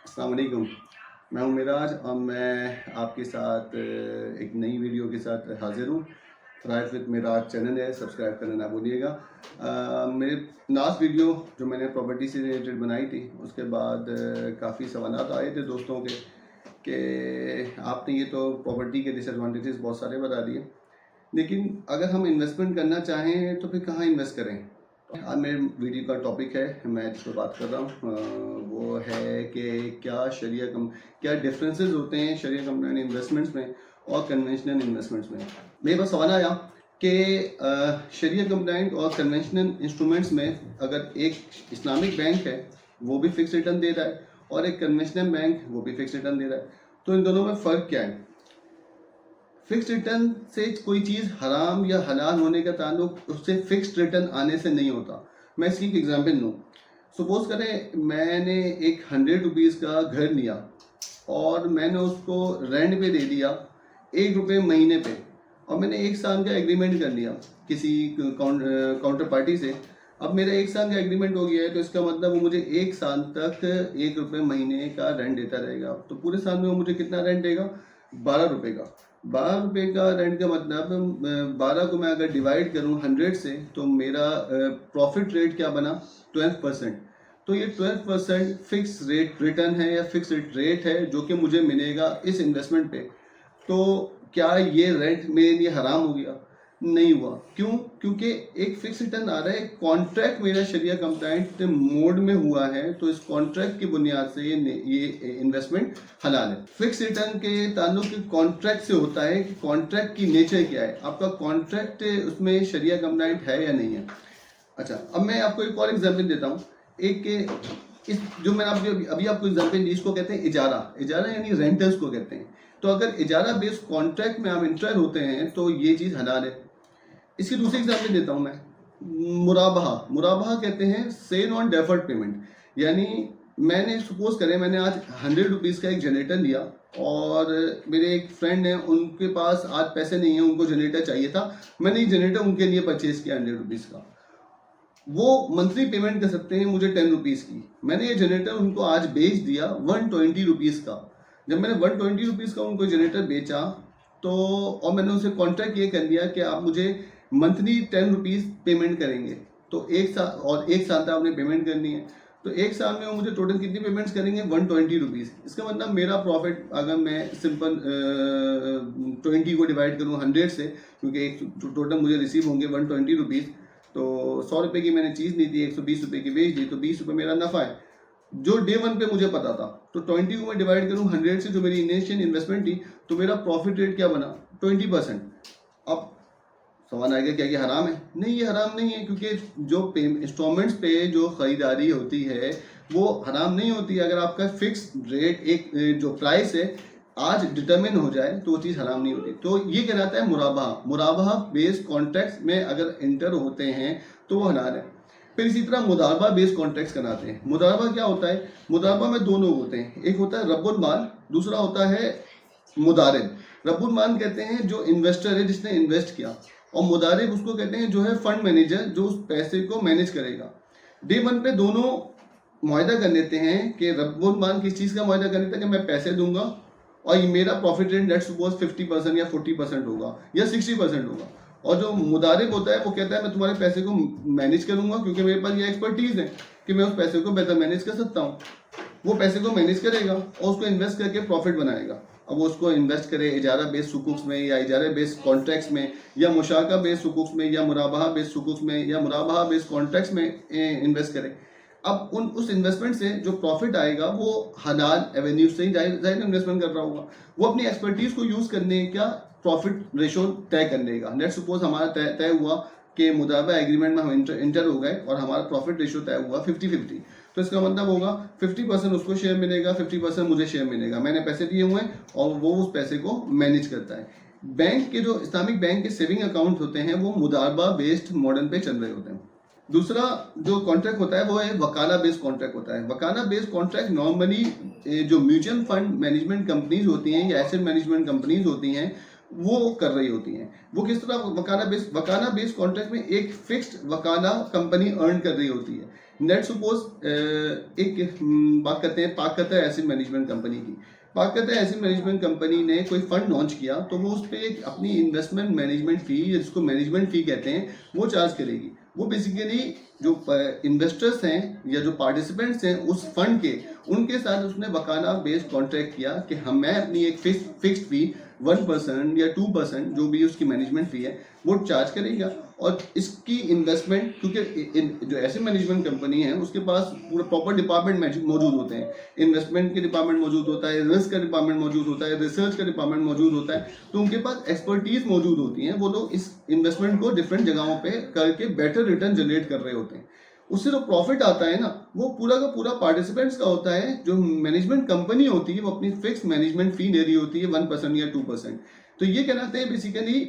अस्सलाम वालेकुम। मैं हूं मिराज और मैं आपके साथ एक नई वीडियो के साथ हाज़िर हूँ। थ्राइव विद मिराज चैनल है, सब्सक्राइब करना ना भूलिएगा। मेरे लास्ट वीडियो जो मैंने प्रॉपर्टी से रिलेटेड बनाई थी, उसके बाद काफ़ी सवालात आए थे दोस्तों के कि आपने ये तो प्रॉपर्टी के डिसएडवांटेजेस बहुत सारे बता दिए, लेकिन अगर हम इन्वेस्टमेंट करना चाहें तो फिर कहाँ इन्वेस्ट करें। आज मेरे वीडियो का टॉपिक है, मैं जिस पर बात कर रहा हूँ वो है कि क्या डिफरेंसेस होते हैं शरिया कंप्लाइंट इन्वेस्टमेंट्स में और कन्वेंशनल इन्वेस्टमेंट्स में। मेरे पास सवाल आया कि शरिया कंप्लाइंट और कन्वेंशनल इंस्ट्रूमेंट्स में अगर एक इस्लामिक बैंक है वो भी फिक्स रिटर्न दे रहा है और एक कन्वेंशनल बैंक वो भी फिक्स रिटर्न दे रहा है, तो इन दोनों में फ़र्क क्या है। फिक्स्ड रिटर्न से कोई चीज़ हराम या हलाल होने का ताल्लुक उससे फिक्स्ड रिटर्न आने से नहीं होता। मैं इसकी एक एग्जांपल दूँ। सपोज करें मैंने एक 100 रुपीज़ का घर लिया और मैंने उसको रेंट पे दे दिया ₹1 महीने पे, और मैंने 1 साल का एग्रीमेंट कर लिया किसी काउंटर पार्टी से। अब मेरा 1 साल का एग्रीमेंट हो गया है, तो इसका मतलब वो मुझे 1 साल तक ₹1 महीने का रेंट देता रहेगा। तो पूरे साल में वो मुझे कितना रेंट देगा? ₹12 का। ₹12 का रेंट का मतलब 12 को मैं अगर डिवाइड करूं 100 से, तो मेरा प्रॉफिट रेट क्या बना? 12%। तो ये 12% फिक्स रेट रिटर्न है या फिक्स रेट है जो कि मुझे मिलेगा इस इन्वेस्टमेंट पे। तो क्या ये रेंट मेरे लिए हराम हो गया? नहीं हुआ। क्यों? क्योंकि एक फिक्स रिटर्न आ रहा है, कॉन्ट्रैक्ट मेरा शरिया कंप्लाइंट मोड में हुआ है, तो इस कॉन्ट्रैक्ट की बुनियाद से ये इन्वेस्टमेंट हलाल है। फिक्स रिटर्न के ताल्लुक कॉन्ट्रैक्ट से होता है कि कॉन्ट्रैक्ट की नेचर क्या है, आपका कॉन्ट्रैक्ट उसमें शरिया कंप्लाइंट है या नहीं है। अच्छा, अब मैं आपको एक और एग्जाम्पल देता हूँ। इस जो मैंने अभी आपको एग्जाम्पल दी, इसको कहते हैं इजारा। इजारा यानी रेंटल्स को कहते हैं। तो अगर इजारा बेस्ड कॉन्ट्रैक्ट में आप इंटर होते हैं तो ये चीज़ हलाल है। इसकी दूसरी एग्जाम्पल देता हूँ मैं। मुराबहा। मुराबहा कहते हैं सेल ऑन डेफर्ड पेमेंट। यानी मैंने सपोज करें मैंने आज 100 रुपीज़ का एक जनरेटर लिया और मेरे एक फ्रेंड हैं, उनके पास आज पैसे नहीं है, उनको जनरेटर चाहिए था। मैंने एक जनरेटर उनके लिए परचेज किया 100 रुपीज़ का। वो मंथली पेमेंट कर सकते हैं मुझे 10 रुपीज़ की। मैंने ये जनरेटर उनको आज बेच दिया 120 रुपीज़ का। जब मैंने 120 रुपीज़ का उनको जनरेटर बेचा, तो और मैंने उनसे कॉन्ट्रैक्ट ये कर दिया कि आप मुझे मंथली 10 रुपीज़ पेमेंट करेंगे। तो 1 साल, और 1 साल तक आपने पेमेंट करनी है। तो 1 साल में वो मुझे टोटल कितनी पेमेंट्स करेंगे? 120 रुपीज़। इसका मतलब मेरा प्रॉफिट, अगर मैं सिंपल 20 को डिवाइड करूँ 100 से, क्योंकि एक टोटल मुझे रिसीव होंगे 120 रुपीज़, तो 100 रुपये की मैंने चीज़ ली थी, 120 रुपये की बेच दी, तो 20 रुपये मेरा नफ़ा है जो डे 1 पे मुझे पता था। तो 20 को मैं डिवाइड करूँ 100 से, जो मेरी इनिशियल इन्वेस्टमेंट थी, तो मेरा प्रॉफिट रेट क्या बना? 20%। अब सवाल आएगा क्या ये हराम है? नहीं, ये हराम नहीं है, क्योंकि जो इंस्टॉलमेंट्स पे जो ख़रीदारी होती है वो हराम नहीं होती। अगर आपका फिक्स रेट एक जो प्राइस है आज डिटरमिन हो जाए तो वो चीज़ हराम नहीं होती। तो ये कहलाता है मुराबहा। मुराबहा बेस्ड कॉन्ट्रैक्ट्स में अगर इंटर होते हैं तो वो हलाल है। फिर इसी तरह मुदारबा बेस्ड कॉन्ट्रैक्ट्स कराते हैं। मुदारबा क्या होता है? मुदारबा में दो लोग होते हैं, एक होता है रब्बुल माल, दूसरा होता है मुदारिब। रब्बुल माल कहते हैं जो इन्वेस्टर है, जिसने इन्वेस्ट किया, और मुदारिब उसको कहते हैं जो है फंड मैनेजर, जो उस पैसे को मैनेज करेगा। डे 1 पे दोनों मुआहदा कर लेते हैं कि रब्बुल माल किस चीज़ का मुआहदा कर लेता है कि मैं पैसे दूंगा और ये मेरा प्रॉफिट रेट लेट्स सपोज 50% या 40% होगा या 60% होगा। और जो मुदारिब होता है वो कहता है मैं तुम्हारे पैसे को मैनेज करूंगा, क्योंकि मेरे पास ये एक्सपर्टीज है कि मैं उस पैसे को बेहतर मैनेज कर सकता हूँ। वो पैसे को मैनेज करेगा और उसको इन्वेस्ट करके प्रॉफिट बनाएगा। अब वो उसको इन्वेस्ट करे इजारा बेस्ड सुकूक्स में, या इजारा बेस्ड कॉन्ट्रैक्ट्स में, या मुशाका बेस्ड सुकूक्स में, या मुराबहा बेस्ड सुकूक्स में, या मुराबहा बेस्ड कॉन्ट्रैक्ट्स में इन्वेस्ट करे। अब उस इन्वेस्टमेंट से जो प्रॉफिट आएगा वो हलाल एवेन्यू से ही जाहिर इन्वेस्टमेंट कर रहा होगा। वो अपनी एक्सपर्टीज को यूज करने का प्रॉफिट रेशो तय कर लेगा। लेट सपोज हमारा तय हुआ कि मुदारबा एग्रीमेंट में हम इंटर हो गए और हमारा प्रॉफिट रेशो तय हुआ 50-50। तो इसका मतलब होगा 50% उसको शेयर मिलेगा, 50% मुझे शेयर मिलेगा। मैंने पैसे दिए हुए हैं और वो उस पैसे को मैनेज करता है। बैंक के जो इस्लामिक बैंक के सेविंग अकाउंट होते हैं वो मुदारबा बेस्ड मॉडल पे चल रहे होते हैं। दूसरा जो कॉन्ट्रैक्ट होता है वो है वकाला बेस्ड कॉन्ट्रैक्ट होता है। वकाला बेस्ड कॉन्ट्रैक्ट नॉर्मली जो म्यूचुअल फंड मैनेजमेंट कंपनीज होती हैं या एसेट मैनेजमेंट कंपनीज होती हैं वो कर रही होती हैं। वो किस तरह? वकाला बेस्ड कॉन्ट्रैक्ट में एक फिक्स्ड वकाला कंपनी अर्न कर रही होती है। नेट सपोज एक बात करते हैं पाक कतर एसेट मैनेजमेंट कंपनी की। पाक कतर एसेट मैनेजमेंट कंपनी ने कोई फंड लॉन्च किया तो वो उस पर एक अपनी इन्वेस्टमेंट मैनेजमेंट फ़ी, जिसको मैनेजमेंट फ़ी कहते हैं, वो चार्ज करेगी। वो बेसिकली जो इन्वेस्टर्स हैं या जो पार्टिसिपेंट्स हैं उस फंड के, उनके साथ उसने वकाना बेस्ड कॉन्ट्रैक्ट किया कि मैं अपनी एक फिक्स्ड फ़ी 1% या 2% जो भी उसकी मैनेजमेंट फ़ी है वो चार्ज करेगा। और इसकी इन्वेस्टमेंट, क्योंकि जो ऐसे मैनेजमेंट कंपनी है उसके पास पूरा प्रॉपर डिपार्टमेंट मौजूद होते हैं। इन्वेस्टमेंट के डिपार्टमेंट मौजूद होता है, रिस्क का डिपार्टमेंट मौजूद होता है, रिसर्च का डिपार्टमेंट मौजूद होता है। तो उनके पास एक्सपर्टीज मौजूद होती है। वो लोग इस इन्वेस्टमेंट को डिफरेंट जगहों पे करके बेटर रिटर्न जनरेट कर रहे होते हैं। उससे जो प्रॉफिट आता है ना, वो पूरा का पूरा पार्टिसिपेंट्स का होता है। जो मैनेजमेंट कंपनी होती है वो अपनी फिक्स मैनेजमेंट फी ले रही होती है 1% या 2%। तो ये कहलाते हैं बेसिकली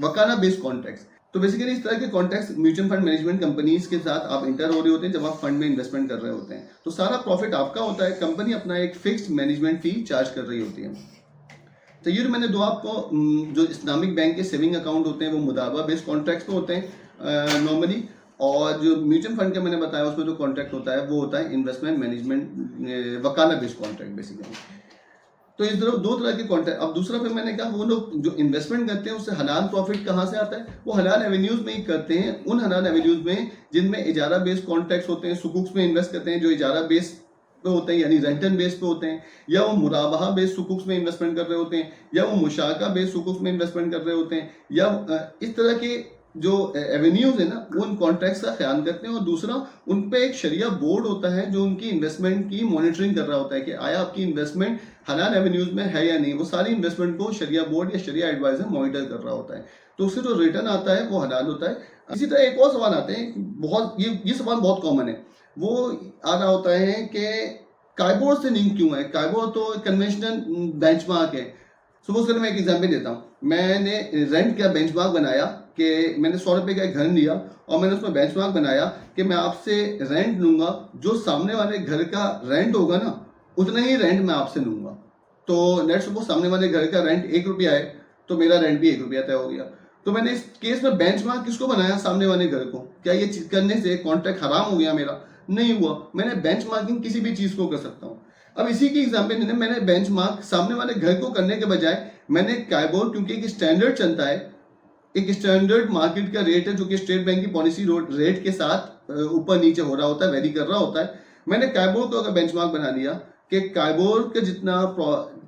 वकाना बेस्ड कॉन्ट्रैक्ट्स। तो बेसिकली इस तरह के contracts mutual fund management companies के साथ आप इंटर हो रहे होते हैं जब आप फंड में इन्वेस्टमेंट कर रहे होते हैं। तो सारा प्रॉफिट आपका होता है, कंपनी अपना एक फिक्स्ड मैनेजमेंट फी चार्ज कर रही होती है। तो ये मैंने दो आपको जो इस्लामिक बैंक के सेविंग अकाउंट होते हैं वो मुदाबा बेस्ड कॉन्ट्रैक्ट्स पे होते हैं नॉर्मली, और जो म्यूचुअल फंड का मैंने बताया उसमें जो कॉन्ट्रैक्ट होता है वो होता है इन्वेस्टमेंट मैनेजमेंट वकाना बेस्ड कॉन्ट्रैक्ट बेसिकली। तो इस तरह दो तरह के कॉन्ट्रैक्ट। अब दूसरा फिर मैंने कहा वो लोग जो इन्वेस्टमेंट करते हैं उससे हलाल प्रॉफिट कहाँ से आता है, वो हलाल एवेन्यूज में ही करते हैं। उन हलाल एवेन्यूज में जिनमें इजारा बेस्ड कॉन्ट्रैक्ट्स होते हैं, सुकुक्स में इन्वेस्ट करते हैं जो इजारा बेस्ड पे होते हैं यानी रेंटल बेस पे होते हैं, या वो मुराबाहा बेस्ड सुकुक्स में इन्वेस्टमेंट कर रहे होते हैं, या वो मुशाका बेस्ड सुकुक्स में इन्वेस्टमेंट कर रहे होते हैं, या इस तरह के जो एवेन्यूज है ना वो उन कॉन्ट्रैक्ट्स का ख्याल करते हैं। और दूसरा उन पे एक शरिया बोर्ड होता है जो उनकी इन्वेस्टमेंट की मॉनिटरिंग कर रहा होता है कि आया आपकी इन्वेस्टमेंट हलाल एवेन्यूज में है या नहीं। वो सारी इन्वेस्टमेंट को शरिया बोर्ड या शरिया एडवाइजर मॉनिटर कर रहा होता है। तो उससे जो रिटर्न आता है वो हलाल होता है। इसी तरह एक और सवाल आते हैं, बहुत ये सवाल बहुत कॉमन है। वो आ रहा होता है कि काइबोर से लिंक क्यों है। काइबोर तो कन्वेंशनल बेंचमार्क है। सपोज करें मैं एक एग्जाम्पल देता हूँ। मैंने रेंट का बेंचमार्क बनाया कि मैंने 100 रुपये का एक घर लिया और मैंने उसमें बेंचमार्क बनाया कि मैं आपसे रेंट लूंगा, जो सामने वाले घर का रेंट होगा ना उतना ही रेंट मैं आपसे लूंगा। तो लेट्स सपोज सामने वाले घर का रेंट 1 रुपया है तो मेरा रेंट भी 1 रुपया तय हो गया। तो मैंने इस केस में बेंचमार्क किसको बनाया, सामने वाले घर को। क्या ये चीज करने से कॉन्ट्रैक्ट हराम हो गया मेरा? नहीं हुआ। मैंने बेंचमार्किंग किसी भी चीज को कर सकता हूँ। अब इसी की एग्जाम्पल मैंने बेंचमार्क सामने वाले घर को करने के बजाय मैंने काइबोर, क्योंकि एक स्टैंडर्ड चलता है, एक स्टैंडर्ड मार्केट का रेट है जो कि स्टेट बैंक की पॉलिसी रेट के साथ ऊपर नीचे हो रहा होता है, वेरी कर रहा होता है। मैंने काइबोर को अगर बेंचमार्क बना लिया कि काइबोर का जितना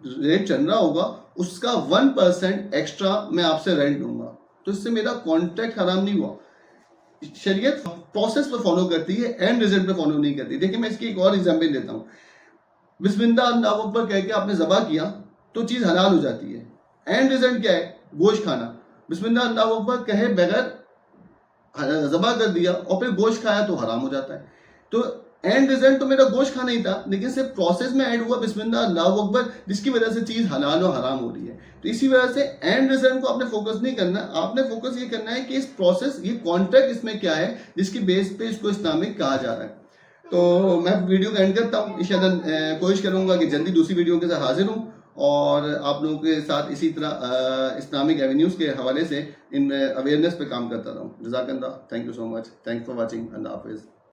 रेट चल रहा होगा उसका 1% एक्स्ट्रा मैं आपसे रेंट लूंगा, तो इससे मेरा कॉन्ट्रैक्ट हराम नहीं हुआ। शरीयत प्रोसेस पर फॉलो करती है, एंड रिजल्ट पे फॉलो नहीं करती। देखिए मैं इसकी एक और एग्जाम्पल देता हूँ। बिस्मिल्लाह अल्लाहु अकबर कह के आपने ज़बा किया तो चीज़ हलाल हो जाती है। एंड रिजल्ट क्या है? गोश्त खाना। बिस्मिल्लाह अल्लाहु अकबर कहे बगैर ज़बा कर दिया और फिर गोश्त खाया तो हराम हो जाता है। तो एंड रिजल्ट तो मेरा गोश्त खाना ही था, लेकिन सिर्फ प्रोसेस में ऐड हुआ बिस्मिल्लाह अल्लाहु अकबर, जिसकी वजह से चीज़ हलाल और हराम हो रही है। तो इसी वजह से एंड रिजल्ट को आपने फोकस नहीं करना, आपने फोकस ये करना है कि इस प्रोसेस, ये कॉन्ट्रैक्ट इसमें क्या है जिसकी बेस पे इसको इस्लामिक कहा जा रहा है। तो मैं वीडियो का एंड करता हूँ। इंशाअल्लाह कोशिश करूँगा कि जल्दी दूसरी वीडियो के साथ हाजिर हूँ और आप लोगों के साथ इसी तरह इस्लामिक एवेन्यूज़ के हवाले से इन अवेयरनेस पे काम करता रहूँ। जज़ाकल्लाह, thank you so much, thanks for watching, अल्लाह हाफिज़।